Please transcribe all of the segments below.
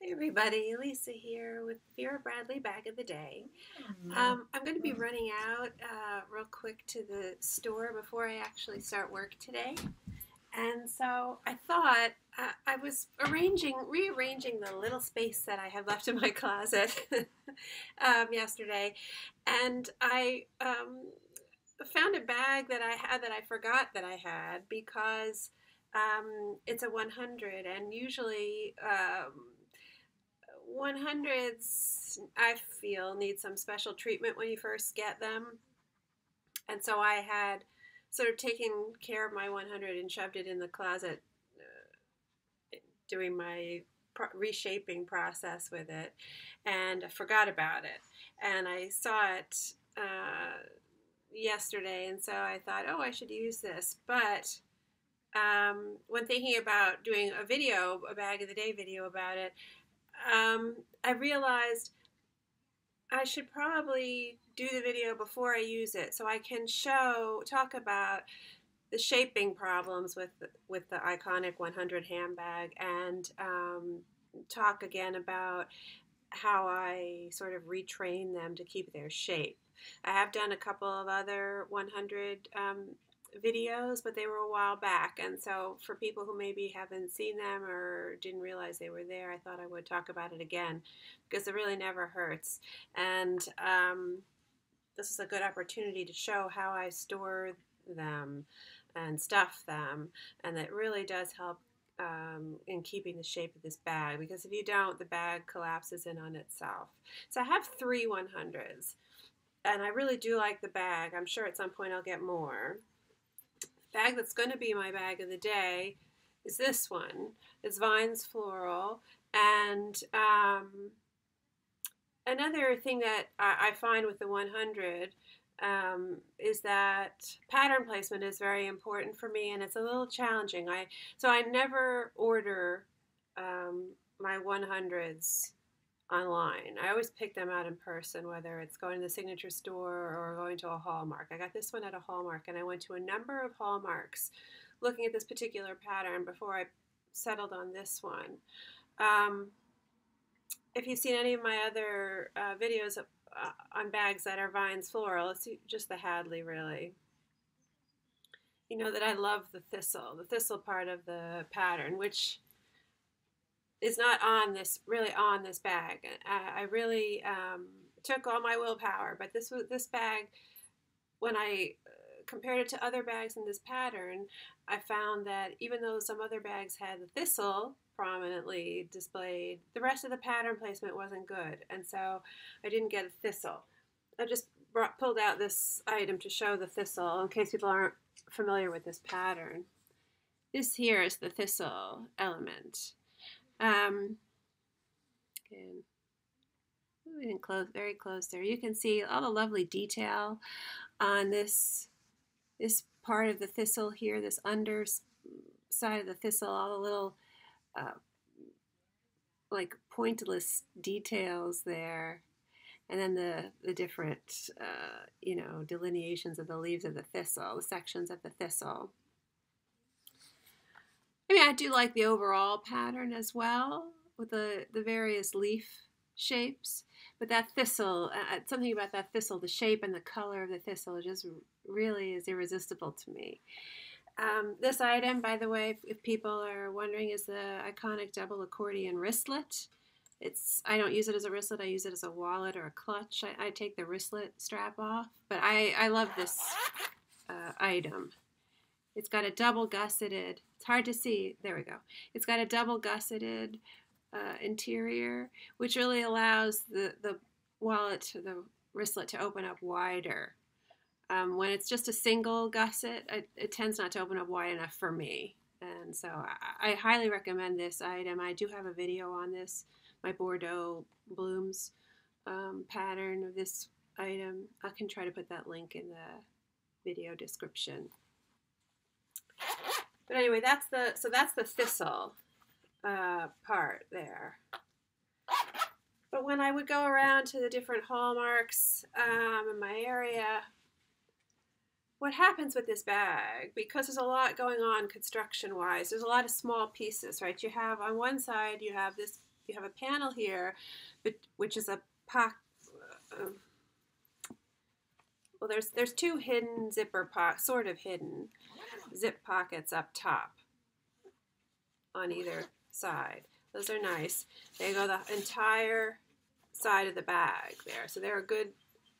Hey everybody, Lisa here with Vera Bradley Bag of the Day. I'm going to be running out real quick to the store before I actually start work today. And so I thought I was rearranging the little space that I had left in my closet yesterday. And I found a bag that I had that I forgot that I had because it's a 100, and usually 100s, I feel, need some special treatment when you first get them. And so I had sort of taken care of my 100 and shoved it in the closet, doing my reshaping process with it, and I forgot about it. And I saw it yesterday, and so I thought, oh, I should use this. But when thinking about doing a Bag of the Day video about it, I realized I should probably do the video before I use it so I can talk about the shaping problems with the Iconic 100 handbag, and talk again about how I sort of retrain them to keep their shape. I have done a couple of other 100 videos, but they were a while back, and so for people who maybe haven't seen them or didn't realize they were there, I thought I would talk about it again because it really never hurts. And this is a good opportunity to show how I store them and stuff them, and it really does help in keeping the shape of this bag, because if you don't, the bag collapses in on itself. So I have 3 100s, and I really do like the bag. I'm sure at some point I'll get more. Bag that's going to be my bag of the day is this one. It's Vines Floral. And another thing that I find with the 100 is that pattern placement is very important for me, and it's a little challenging. So I never order my 100s online. I always pick them out in person, whether it's going to the signature store or going to a Hallmark. I got this one at a Hallmark, and I went to a number of Hallmarks looking at this particular pattern before I settled on this one. If you've seen any of my other videos on bags that are Vines Floral, it's just the Hadley, really. You know that I love the thistle part of the pattern, which is not really on this bag. I really took all my willpower, but this bag, when I compared it to other bags in this pattern, I found that even though some other bags had the thistle prominently displayed, the rest of the pattern placement wasn't good, and so I didn't get a thistle. I just pulled out this item to show the thistle in case people aren't familiar with this pattern. This here is the thistle element. Again, moving very close there. You can see all the lovely detail on this part of the thistle here, this under side of the thistle, all the little like pointless details there, and then the different delineations of the leaves of the thistle, the sections of the thistle. I mean, I do like the overall pattern as well, with the various leaf shapes, but that thistle, something about that thistle, the shape and the color of the thistle just really is irresistible to me. This item, by the way, if people are wondering, is the Iconic Double Accordion Wristlet. I don't use it as a wristlet, I use it as a wallet or a clutch. I take the wristlet strap off, but I love this item. It's got a double gusseted, it's hard to see, there we go. It's got a double gusseted interior, which really allows the wallet, the wristlet, to open up wider. When it's just a single gusset, it tends not to open up wide enough for me. And so I highly recommend this item. I do have a video on this, my Bordeaux Blooms pattern of this item. I can try to put that link in the video description. But anyway, that's the thistle part there. But when I would go around to the different Hallmarks in my area, what happens with this bag, because there's a lot going on construction-wise, there's a lot of small pieces, right? You have, on one side, you have this you have a panel here, which is a pocket. Well, there's two hidden zipper pockets, sort of hidden zip pockets up top on either side. Those are nice. They go the entire side of the bag there, so they're a good,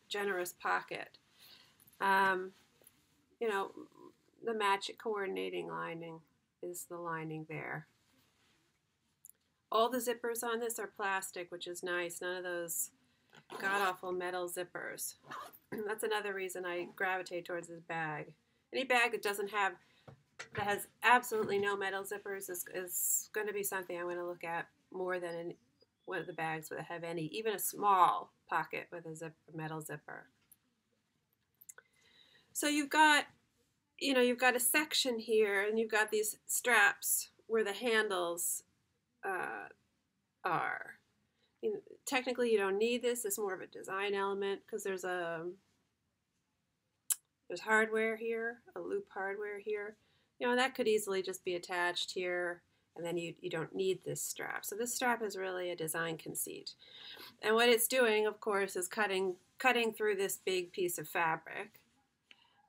generous pocket. You know, the match coordinating lining is the lining there. All the zippers on this are plastic, which is nice. None of those god-awful metal zippers. That's another reason I gravitate towards this bag. Any bag that has absolutely no metal zippers is going to be something I'm going to look at more than one of the bags that have any, even a small pocket with a metal zipper. So you've got a section here, and you've got these straps where the handles are. Technically, you don't need this. It's more of a design element because there's hardware here, a loop hardware here. That could easily just be attached here, and then you don't need this strap. So this strap is really a design conceit. And what it's doing, of course, is cutting through this big piece of fabric.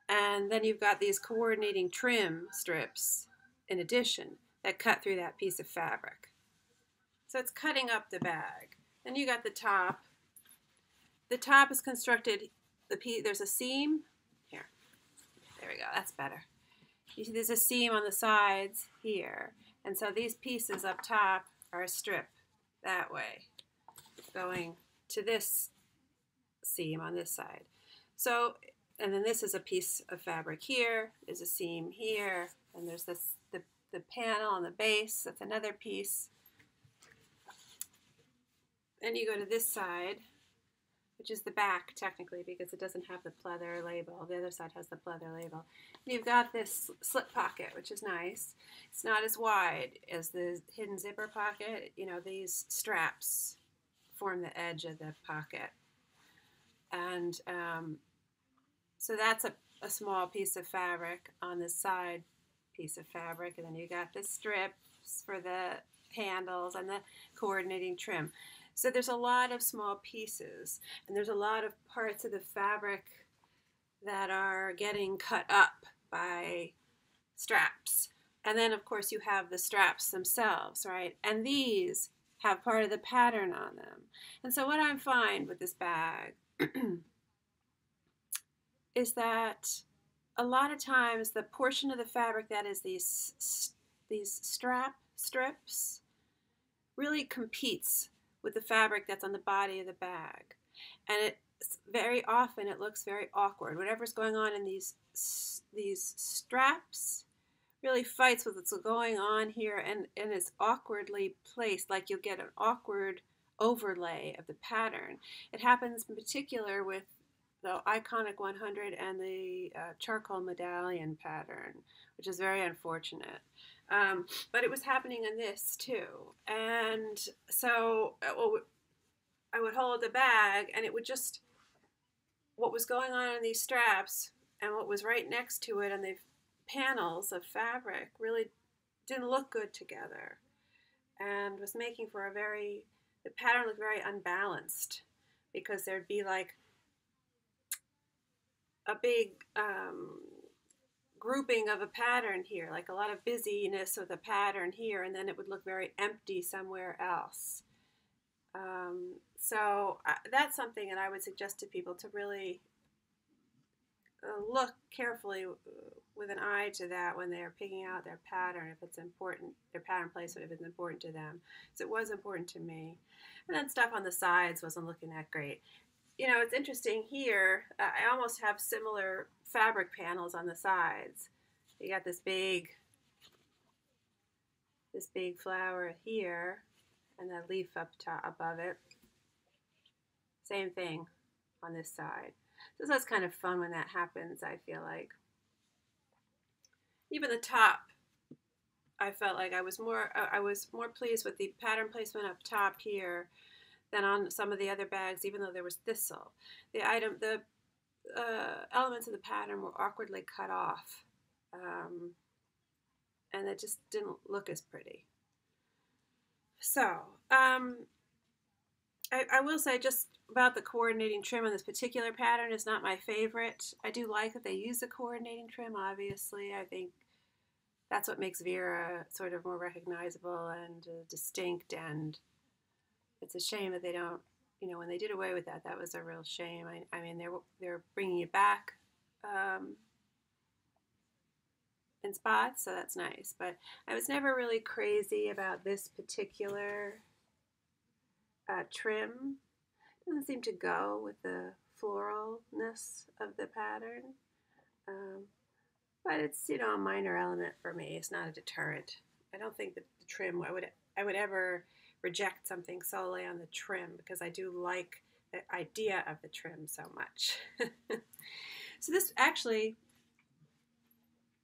And then you've got these coordinating trim strips in addition that cut through that piece of fabric. So it's cutting up the bag. Then you got the top. The top is constructed, there's a seam. Here, there we go, that's better. You see there's a seam on the sides here. And so these pieces up top are a strip that way, going to this seam on this side. So, and then this is a piece of fabric here, there's a seam here, and there's the panel on the base, that's another piece. Then you go to this side, which is the back technically because it doesn't have the pleather label. The other side has the pleather label. And you've got this slip pocket, which is nice. It's not as wide as the hidden zipper pocket. These straps form the edge of the pocket. And so that's a small piece of fabric on the side piece of fabric. And then you got the strips for the handles and the coordinating trim. So there's a lot of small pieces, and there's a lot of parts of the fabric that are getting cut up by straps. And then, of course, you have the straps themselves, right? And these have part of the pattern on them. And so what I find with this bag is that a lot of times the portion of the fabric that is these strap strips really competes with the fabric that's on the body of the bag. And very often it looks very awkward. Whatever's going on in these straps really fights with what's going on here, and it's awkwardly placed, like you'll get an awkward overlay of the pattern. It happens in particular with the Iconic 100 and the charcoal medallion pattern, which is very unfortunate. But it was happening in this too. And so I would hold the bag, and it would just, what was going on in these straps and what was right next to it and the panels of fabric really didn't look good together, and was making for the pattern looked very unbalanced, because there'd be like a big grouping of a pattern here, like a lot of busyness of the pattern here, and then it would look very empty somewhere else. So that's something that I would suggest to people to really look carefully with an eye to that when they're picking out their pattern, if it's important, their pattern placement, if it's important to them. So it was important to me. And then stuff on the sides wasn't looking that great. It's interesting here, I almost have similar fabric panels on the sides. You got this big flower here, and that leaf up top above it. Same thing on this side. So that's kind of fun when that happens, I feel like. Even the top, I felt like I was more pleased with the pattern placement up top here than on some of the other bags, even though there was thistle. The elements of the pattern were awkwardly cut off, and it just didn't look as pretty. So I will say just about the coordinating trim on this particular pattern is not my favorite. I do like that they use the coordinating trim, obviously. I think that's what makes Vera sort of more recognizable and distinct, and it's a shame that they don't, you know, when they did away with that, that was a real shame. I mean, they're bringing it back in spots, so that's nice. But I was never really crazy about this particular trim. It doesn't seem to go with the floralness of the pattern. But it's, you know, a minor element for me. It's not a deterrent. I don't think that the trim, I would ever reject something solely on the trim, because I do like the idea of the trim so much. So this actually,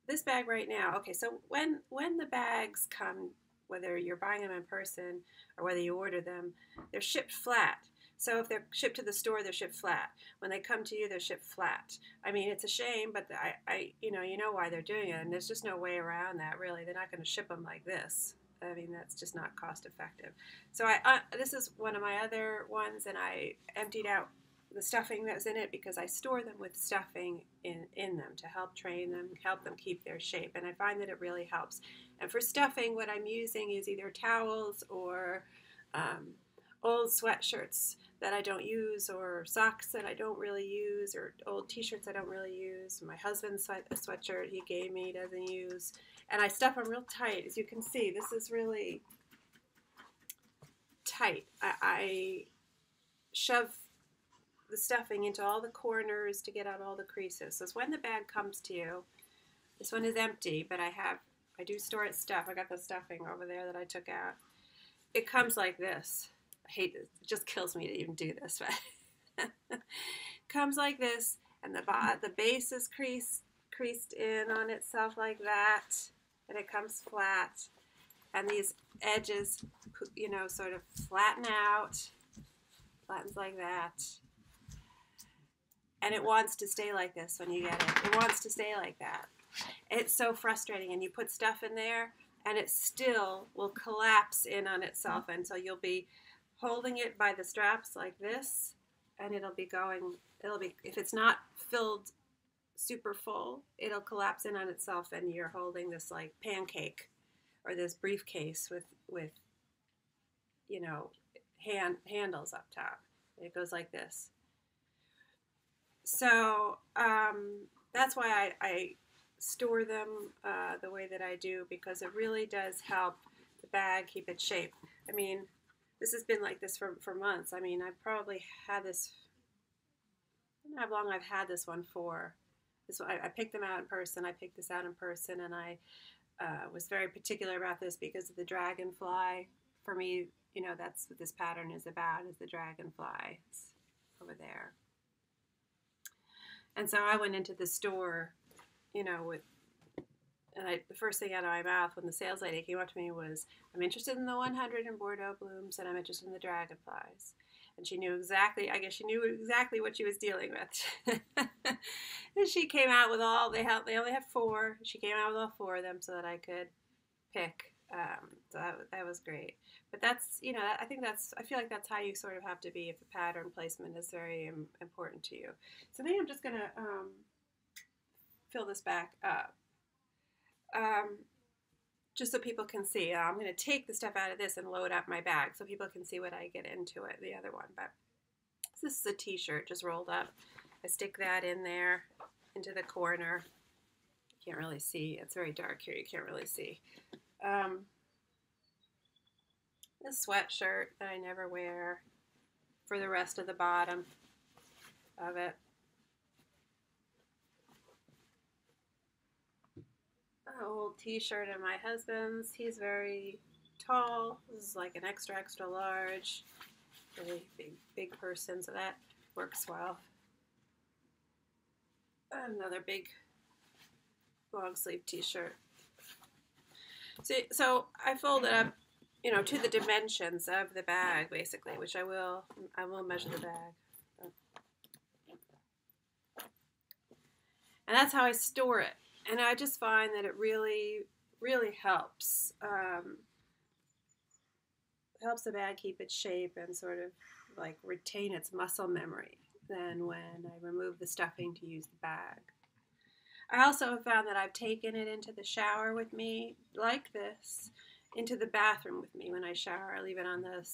this bag right now, okay, so when the bags come, whether you're buying them in person or whether you order them, they're shipped flat. So if they're shipped to the store, they're shipped flat. When they come to you, they're shipped flat. I mean, it's a shame, but you know why they're doing it, and there's just no way around that, really. They're not going to ship them like this. I mean, that's just not cost effective. So this is one of my other ones, and I emptied out the stuffing that was in it because I store them with stuffing in them to help train them, help them keep their shape, and I find that it really helps. And for stuffing, what I'm using is either towels or old sweatshirts that I don't use, or socks that I don't really use, or old t-shirts I don't really use. My husband's sweatshirt he gave me, he doesn't use. And I stuff them real tight. As you can see, this is really tight. I shove the stuffing into all the corners to get out all the creases. So when the bag comes to you, this one is empty, but I do store it stuffed. I got the stuffing over there that I took out. It comes like this. I hate this. It just kills me to even do this, but comes like this, and the base is creased in on itself like that, and it comes flat, and these edges, you know, sort of flattens like that, and it wants to stay like this when you get it. It wants to stay like that. It's so frustrating, and you put stuff in there, and it still will collapse in on itself, and so you'll be holding it by the straps like this, and it'll be, if it's not filled super full, it'll collapse in on itself, and you're holding this like pancake or this briefcase with you know, handles up top. It goes like this. So that's why I store them the way that I do, because it really does help the bag keep its shape. I mean, this has been like this for months. I mean, I've probably had this, I don't know how long I've had this one for. I picked them out in person. I picked this out in person, and I was very particular about this because of the dragonfly. For me, you know, that's what this pattern is about, is the dragonfly. It's over there. And so I went into the store, you know, the first thing out of my mouth when the sales lady came up to me was, I'm interested in the 100 in Bordeaux blooms, and I'm interested in the dragonflies. And she knew exactly, I guess she knew exactly what she was dealing with. And she came out with they only have 4. She came out with all 4 of them so that I could pick. So that was great. But that's, you know, I feel like that's how you sort of have to be if the pattern placement is very important to you. So then I'm just going to fill this back up. Just so people can see. I'm going to take the stuff out of this and load up my bag so people can see what I get into it, the other one. But this is a t-shirt just rolled up. I stick that in there into the corner. You can't really see. It's very dark here. You can't really see. This sweatshirt that I never wear for the rest of the bottom of it. An old t-shirt of my husband's. He's very tall. This is like an extra large. Really big person, so that works well. Another big long sleeve t-shirt. So I fold it up, you know, to the dimensions of the bag, basically, which I will measure the bag. And that's how I store it. And I just find that it really, really helps helps the bag keep its shape and sort of like retain its muscle memory than when I remove the stuffing to use the bag. I also have found that I've taken it into the shower with me, like this, into the bathroom with me when I shower. I leave it on the,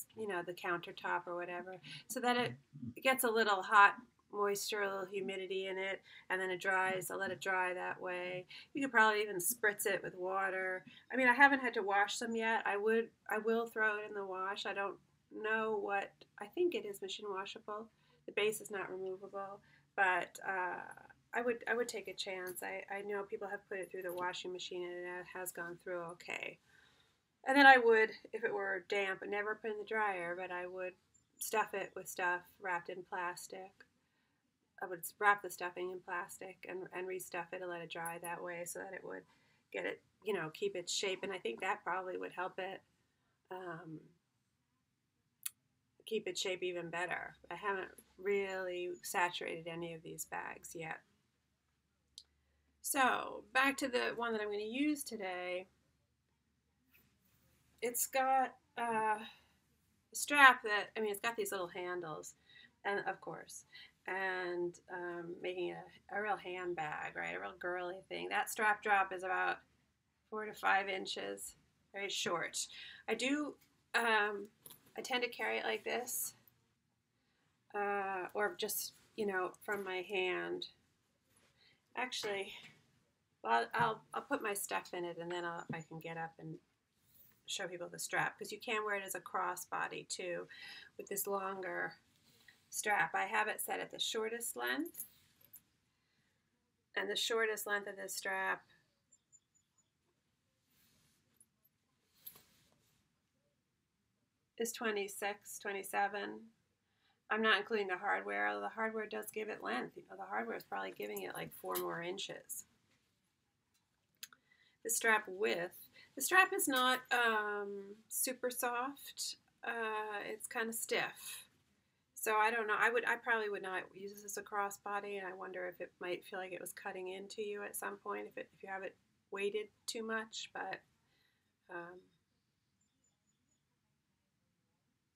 the countertop or whatever, so that it gets a little hot moisture, a little humidity in it, and then it dries. I'll let it dry that way. You could probably even spritz it with water. I mean, I haven't had to wash them yet. I will throw it in the wash. I don't know what, I think it is machine washable. The base is not removable, but I would take a chance. I know people have put it through the washing machine and it has gone through okay. And then I would, if it were damp, never put it in the dryer, but I would stuff it with stuff wrapped in plastic. I would wrap the stuffing in plastic and restuff it and let it dry that way so that it would get it, keep its shape. And I think that probably would help it keep its shape even better. I haven't really saturated any of these bags yet. So back to the one that I'm going to use today. It's got a strap that, it's got these little handles, and of course, and making a real handbag, right? A real girly thing. That strap drop is about 4 to 5 inches, very short. I tend to carry it like this, or just, from my hand. Actually, well, I'll put my stuff in it, and then I can get up and show people the strap, because you can wear it as a crossbody too, with this longer strap. I have it set at the shortest length, and the shortest length of this strap is 26, 27. I'm not including the hardware, although the hardware does give it length. The hardware is probably giving it like 4 more inches. The strap width. The strap is not super soft. It's kind of stiff. So I don't know. I probably would not use this as a crossbody, and I wonder if it might feel like it was cutting into you at some point if you have it weighted too much. But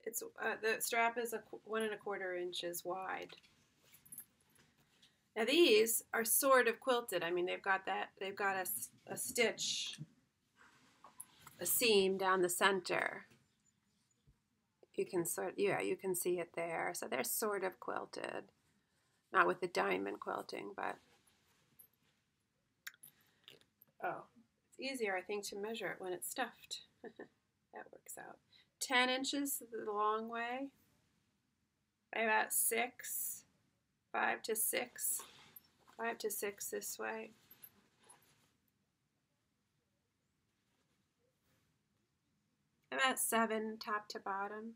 it's the strap is 1 1/4 inches wide. Now these are sort of quilted. They've got a stitch, a seam down the center. You can you can see it there. So they're sort of quilted, not with the diamond quilting, but it's easier, I think, to measure it when it's stuffed. That works out. 10 inches the long way, about 6, 5 to 6, 5 to 6 this way. About 7 top to bottom.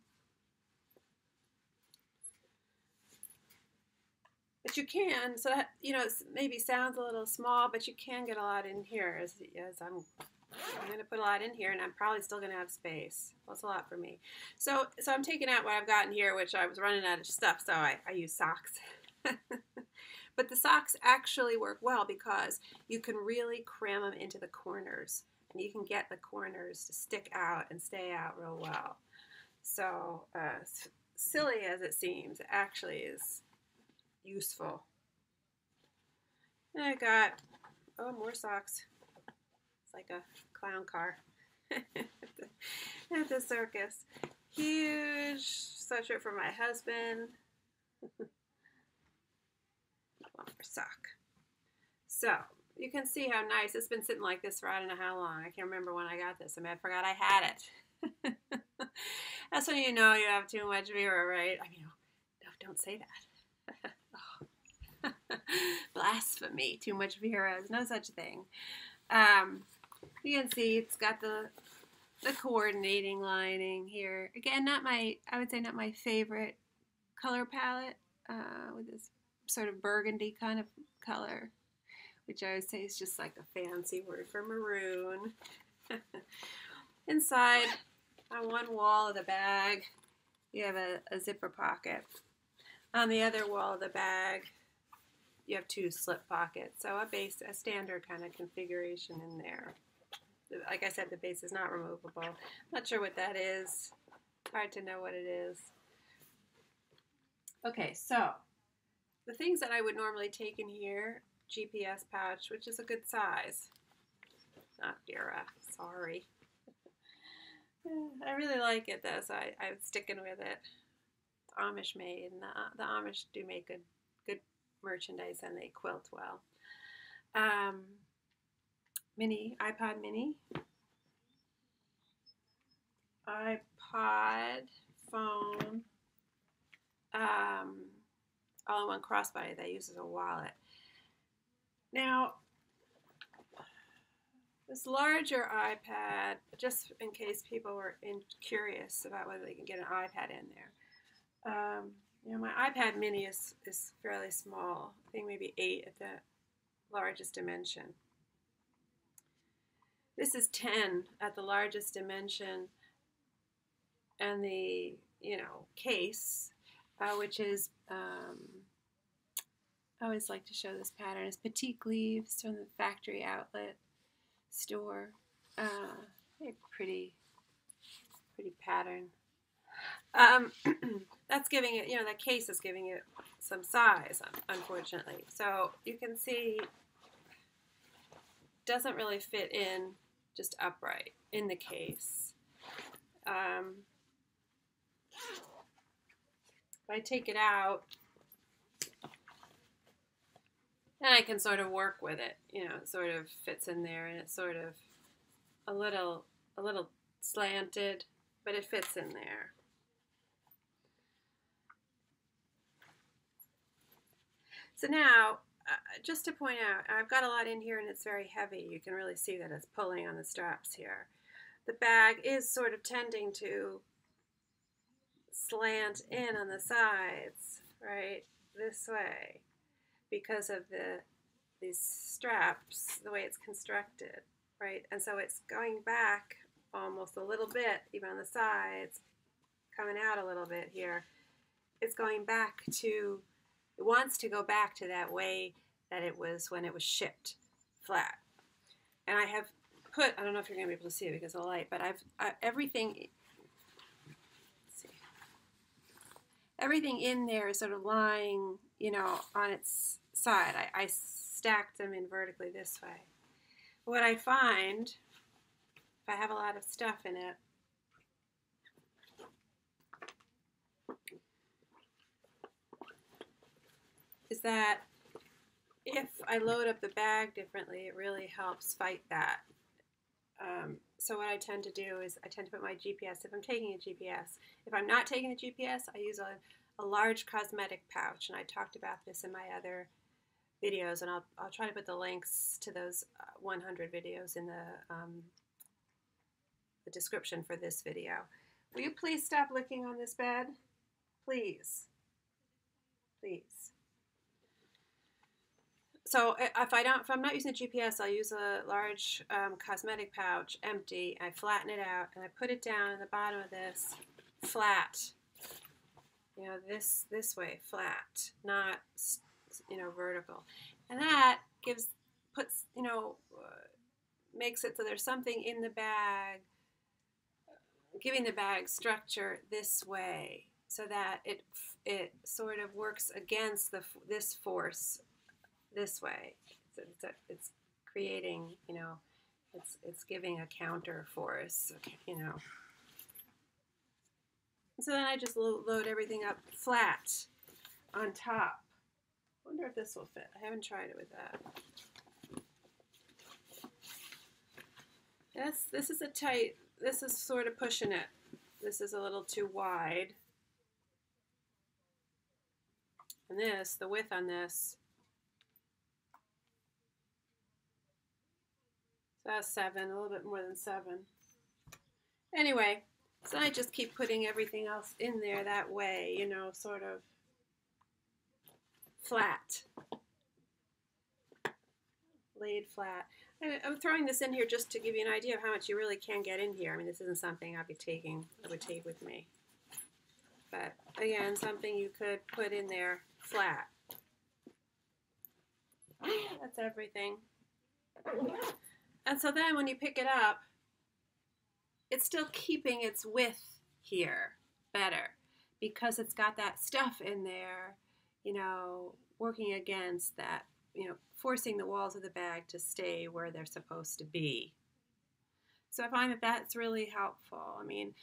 But you can, so that, it maybe sounds a little small, but you can get a lot in here as I'm going to put a lot in here, and I'm probably still going to have space. Well, it's a lot for me. So I'm taking out what I've got in here, which I was running out of stuff, so I use socks. But the socks actually work well because you can really cram them into the corners, and you can get the corners to stick out and stay out real well. So silly as it seems, it actually is useful. And I got, more socks. It's like a clown car at the circus. Huge sweatshirt for my husband. One more sock. So you can see how nice. It's been sitting like this for I don't know how long. I can't remember when I got this. I forgot I had it. That's when you know you have too much Vera, right? No, don't say that. Blasphemy. Too much Vera. There's no such thing. You can see it's got the coordinating lining here. Again, I would say not my favorite color palette, with this sort of burgundy kind of color, which I would say is just like a fancy word for maroon. Inside, on one wall of the bag, you have a zipper pocket. On the other wall of the bag, you have 2 slip pockets. So a standard kind of configuration in there. Like I said, the base is not removable. Not sure what that is. It's hard to know what it is. Okay, so the things that I would normally take in here, GPS pouch, which is a good size. Not Vera, sorry. I really like it though, so I'm sticking with it. It's Amish made, and the Amish do make good merchandise, and they quilt well. iPod mini, iPod, phone, all-in-one crossbody that I use as a wallet. Now, this larger iPad, just in case people were curious about whether they can get an iPad in there. You know, my iPad mini is fairly small. I think maybe 8 at the largest dimension. This is 10 at the largest dimension, and the, you know, case, which is, I always like to show this pattern, is Petite Leaves from the Factory Outlet store. Pretty pattern. That's giving it, you know, that case is giving it some size, unfortunately. So you can see it doesn't really fit in just upright in the case. If I take it out, then I can sort of work with it. You know, it sort of fits in there, and it's sort of a little slanted, but it fits in there. So now, just to point out, I've got a lot in here and it's very heavy. You can really see that it's pulling on the straps here. The bag is sort of tending to slant in on the sides, right, this way, because of these straps, the way it's constructed, right? And so it's going back almost a little bit, even on the sides, coming out a little bit here. It's going back to, it wants to go back to that way that it was when it was shipped, flat. And I have put, I don't know if you're going to be able to see it because of the light, but everything, let's see, everything in there is sort of lying, you know, on its side. I stacked them in vertically this way. What I find, if I have a lot of stuff in it, is that if I load up the bag differently, it really helps fight that. So what I tend to do is I tend to put my GPS, if I'm taking a GPS. If I'm not taking a GPS, I use a large cosmetic pouch, and I talked about this in my other videos, and I'll try to put the links to those 100 videos in the description for this video. Will you please stop licking on this bed? Please. Please. So if I'm not using the GPS, I'll use a large cosmetic pouch, empty. I flatten it out, and I put it down in the bottom of this, flat. You know, this way, flat, not, you know, vertical. And that puts, you know, makes it so there's something in the bag, giving the bag structure this way, so that it sort of works against this force this way. It's creating, you know, it's giving a counter force, you know. So then I just load everything up flat on top. I wonder if this will fit. I haven't tried it with that. Yes, this is a tight, this is sort of pushing it. This is a little too wide. And this, the width on this, so that's 7, a little bit more than 7. Anyway, so I just keep putting everything else in there that way, you know, sort of flat, laid flat. I'm throwing this in here just to give you an idea of how much you really can get in here. I mean, this isn't something I would take with me. But again, something you could put in there flat. That's everything. And so then when you pick it up, it's still keeping its width here better because it's got that stuff in there, you know, working against that, you know, forcing the walls of the bag to stay where they're supposed to be. So I find that that's really helpful. I mean,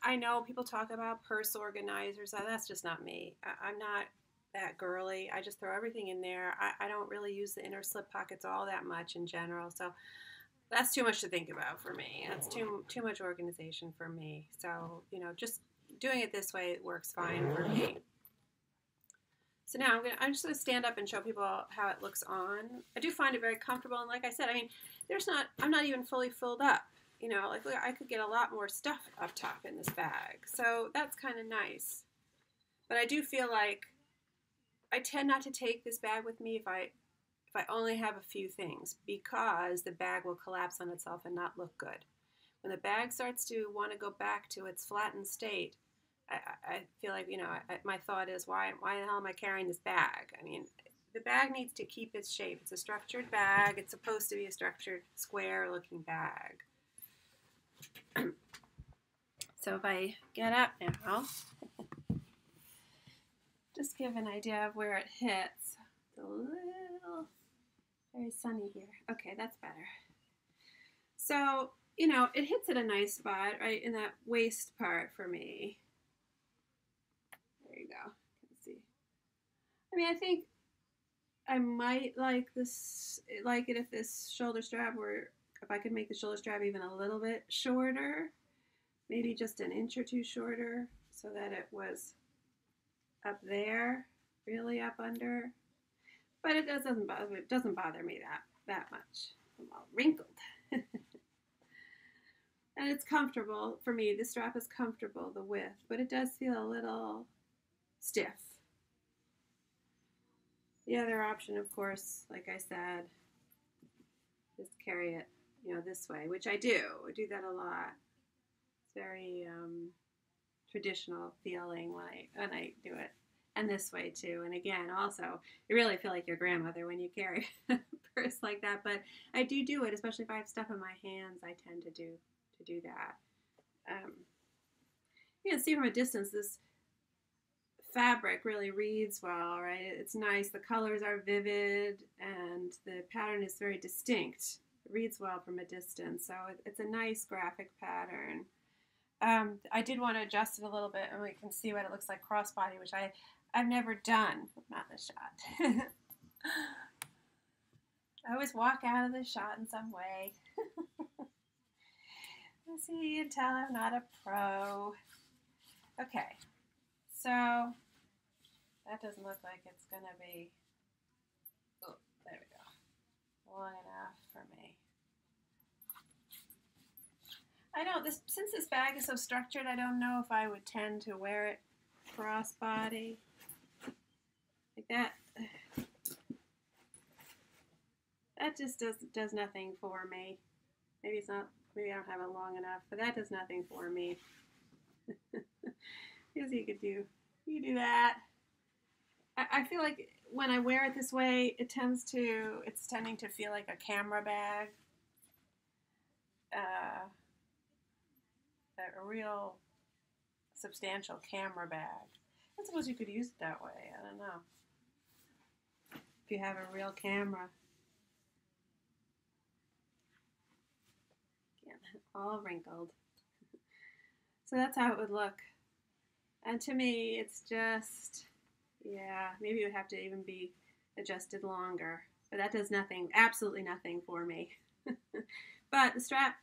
I know people talk about purse organizers. That's just not me. I'm not that girly. I just throw everything in there. I don't really use the inner slip pockets all that much in general. So that's too much to think about for me. That's too much organization for me. So, you know, just doing it this way works fine for me. So now I'm just going to stand up and show people how it looks on. I do find it very comfortable. And like I said, I mean, I'm not even fully filled up. You know, like look, I could get a lot more stuff up top in this bag. So that's kind of nice. But I do feel like I tend not to take this bag with me if I only have a few things, because the bag will collapse on itself and not look good. When the bag starts to want to go back to its flattened state, I feel like, you know, my thought is, why the hell am I carrying this bag? I mean, the bag needs to keep its shape. It's a structured bag. It's supposed to be a structured, square-looking bag. So if I get up now, just give an idea of where it hits. It's a little, very sunny here. Okay, that's better. So, you know, it hits at a nice spot, right, in that waist part for me. There you go. You can see. I mean, I think I might like it if this shoulder strap were, if I could make the shoulder strap even a little bit shorter, maybe just an inch or two shorter, so that it was up there, really up under. But it doesn't bother me that much. I'm all wrinkled. And it's comfortable for me. The strap is comfortable, the width, but it does feel a little stiff. The other option, of course, like I said, is carry it, you know, this way, which I do. I do that a lot. It's very traditional feeling when I do it. And this way too. And again, also, you really feel like your grandmother when you carry a purse like that. But I do it, especially if I have stuff in my hands. I tend to do that. You can see from a distance, this fabric really reads well, right? It's nice. The colors are vivid, and the pattern is very distinct. It reads well from a distance, so it's a nice graphic pattern. I did want to adjust it a little bit, and we can see what it looks like crossbody, which I've never done. Not in the shot. I always walk out of the shot in some way. See, you can tell I'm not a pro. Okay, so that doesn't look like it's going to be, oh, there we go, long enough for me. Since this bag is so structured, I don't know if I would tend to wear it crossbody like that. That just does nothing for me. Maybe I don't have it long enough, but that does nothing for me. Because you could do that. I feel like when I wear it this way, it's tending to feel like a camera bag. A real substantial camera bag. I suppose you could use it that way. I don't know. If you have a real camera. Again, all wrinkled. So that's how it would look. And to me, it's just, yeah, maybe it would have to even be adjusted longer. But that does nothing, absolutely nothing for me. But the strap,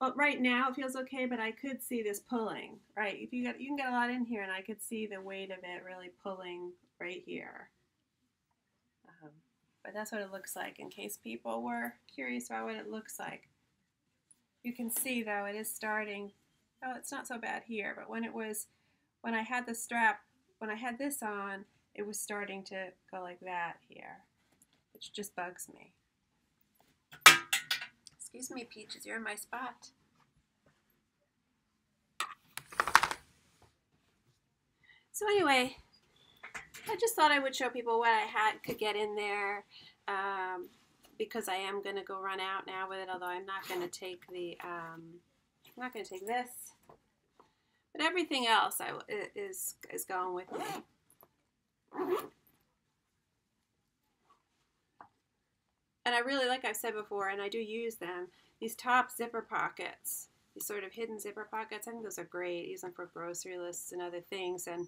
well, right now it feels okay, but I could see this pulling, right? You can get a lot in here, and I could see the weight of it really pulling right here. But that's what it looks like, in case people were curious about what it looks like. You can see, though, it is starting, oh, it's not so bad here, but when I had the strap, when I had this on, it was starting to go like that here, which just bugs me. Excuse me, Peaches, you're in my spot. So anyway, I just thought I would show people what I could get in there, because I am going to go run out now with it, although I'm not going to take the, I'm not going to take this. But everything else is going with me. And I really, like I've said before, and I do use them, these top zipper pockets, these sort of hidden zipper pockets, I think those are great. Use them for grocery lists and other things. And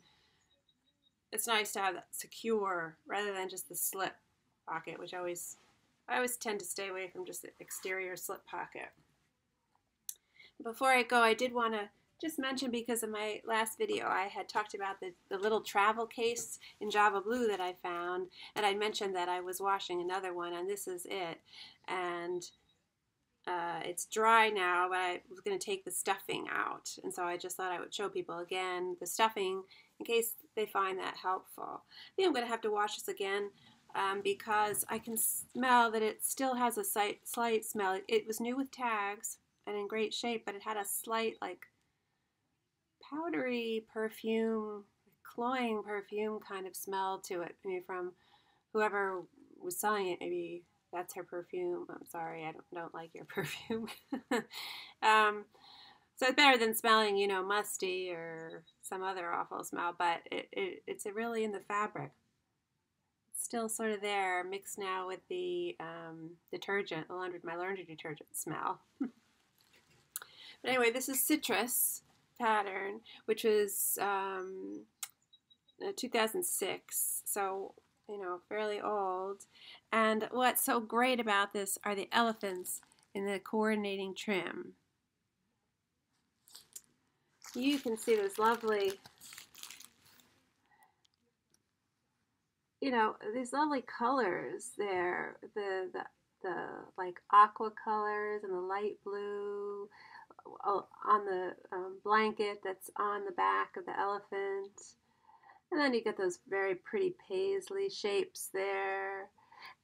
it's nice to have that secure rather than just the slip pocket, which I always tend to stay away from just the exterior slip pocket. Before I go, I did want to just mention, because in my last video I had talked about the little travel case in Java Blue that I found, and I mentioned that I was washing another one, and this is it. And it's dry now, but I was going to take the stuffing out, and so I just thought I would show people again the stuffing in case they find that helpful. I think I'm going to have to wash this again because I can smell that it still has a slight smell. It was new with tags and in great shape, but it had a slight, like, powdery perfume, cloying perfume kind of smell to it. Maybe from whoever was selling it, maybe that's her perfume. I'm sorry, I don't like your perfume. So it's better than smelling, you know, musty or some other awful smell, but it's really in the fabric. It's still sort of there, mixed now with the detergent, my laundry detergent smell. But anyway, this is Citrus pattern, which was 2006, so, you know, fairly old. And what's so great about this are the elephants in the coordinating trim. You can see those lovely, you know, these lovely colors there, the like aqua colors and the light blue on the blanket that's on the back of the elephant. And then you get those very pretty paisley shapes there.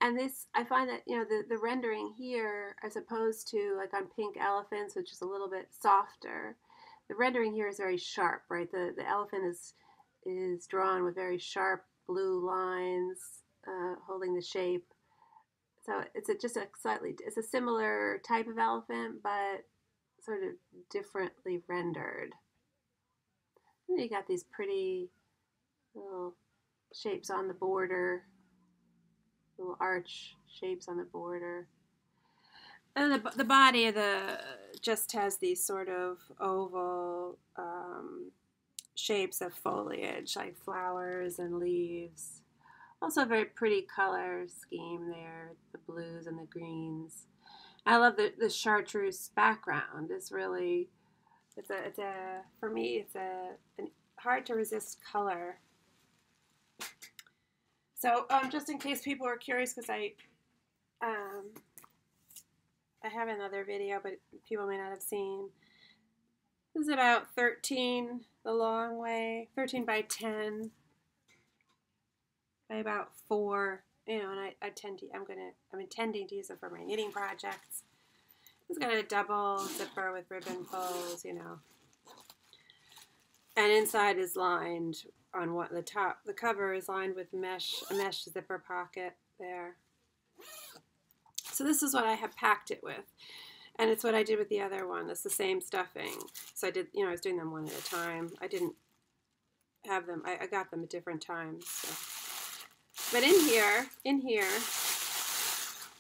And this, I find that, you know, the rendering here, as opposed to like on pink elephants, which is a little bit softer, the rendering here is very sharp, right? The elephant is drawn with very sharp blue lines holding the shape. So it's it's a similar type of elephant, but sort of differently rendered. And you got these pretty little shapes on the border, little arch shapes on the border. And the body of just has these sort of oval shapes of foliage, like flowers and leaves. Also a very pretty color scheme there, the blues and the greens. I love the chartreuse background. It's really, for me, it's a hard to resist color. So just in case people are curious, because I have another video, but people may not have seen. This is about 13 the long way, 13 by 10 by about 4. You know, and I'm intending to use it for my knitting projects. It's got a double zipper with ribbon pulls, you know. And inside is lined on the top. The cover is lined with a mesh zipper pocket there. So this is what I have packed it with. And it's what I did with the other one. It's the same stuffing. So I did, you know, I was doing them one at a time. I didn't have them, I got them at different times. So. But in here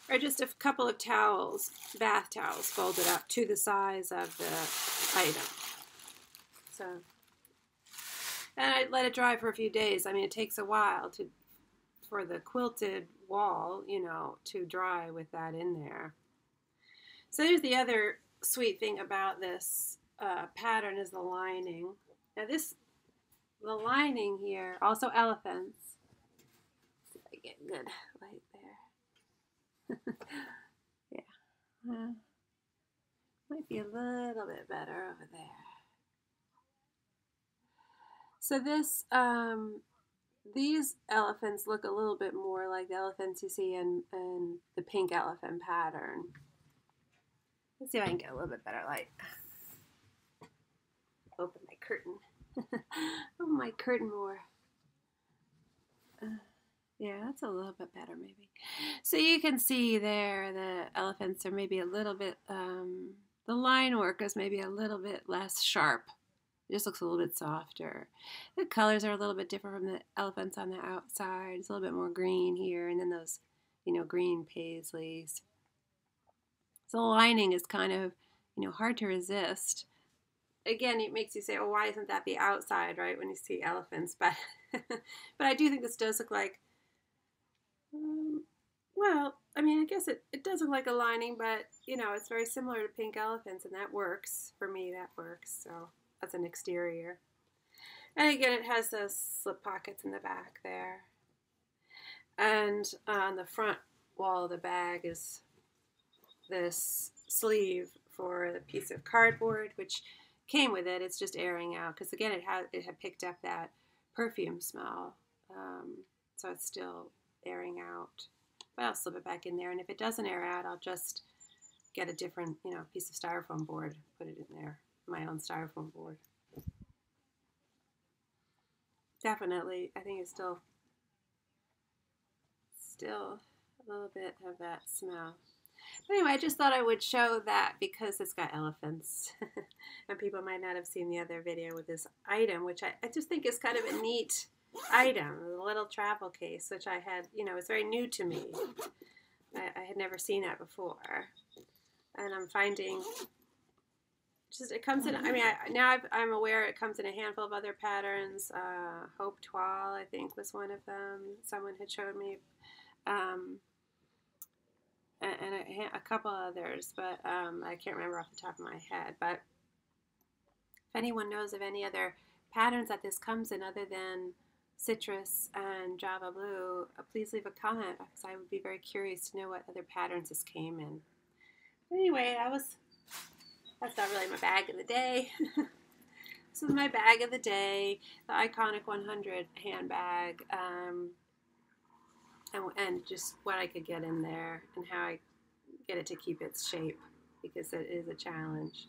are just a couple of towels, bath towels, folded up to the size of the item. So, and I let it dry for a few days. I mean, it takes a while for the quilted wall, you know, to dry with that in there. So there's the other sweet thing about this pattern is the lining. Now the lining here, also elephants. Let's see if I get good light there. Yeah. Might be a little bit better over there. So these elephants look a little bit more like the elephants you see in the pink elephant pattern. Let's see if I can get a little bit better light. Open my curtain. Open my curtain more. Yeah, that's a little bit better maybe. So you can see there the elephants are maybe a little bit, the line work is maybe a little bit less sharp It just looks a little bit softer. The colors are a little bit different from the elephants on the outside. It's a little bit more green here, and then those, green paisleys. So the lining is kind of, hard to resist. Again, it makes you say, oh, why isn't that the outside, right, when you see elephants? But but I do think this does look like, well, I mean, I guess it does look like a lining, but, it's very similar to pink elephants, and that works. For me, that works. So that's an exterior. And again, it has those slip pockets in the back there. And on the front wall of the bag is this sleeve for the piece of cardboard, which came with it. It's just airing out because, again, it had picked up that perfume smell. So it's still airing out. But I'll slip it back in there. And if it doesn't air out, I'll just get a different, piece of styrofoam board, put it in there, my own styrofoam board. Definitely, I think it's still a little bit of that smell. But anyway, I just thought I would show that because it's got elephants. And people might not have seen the other video with this item, which I just think is kind of a neat item, a little travel case, which I had, it's very new to me. I had never seen that before. And I'm finding, it comes in, I mean, I'm aware it comes in a handful of other patterns. Hope Toile, I think, was one of them. Someone had showed me. And a couple others, but I can't remember off the top of my head. But if anyone knows of any other patterns that this comes in other than citrus and Java Blue, please leave a comment because I would be very curious to know what other patterns this came in. But anyway, that's not really my bag of the day. This is my bag of the day, the Iconic 100 handbag. And just what I could get in there and how I get it to keep its shape, because it is a challenge.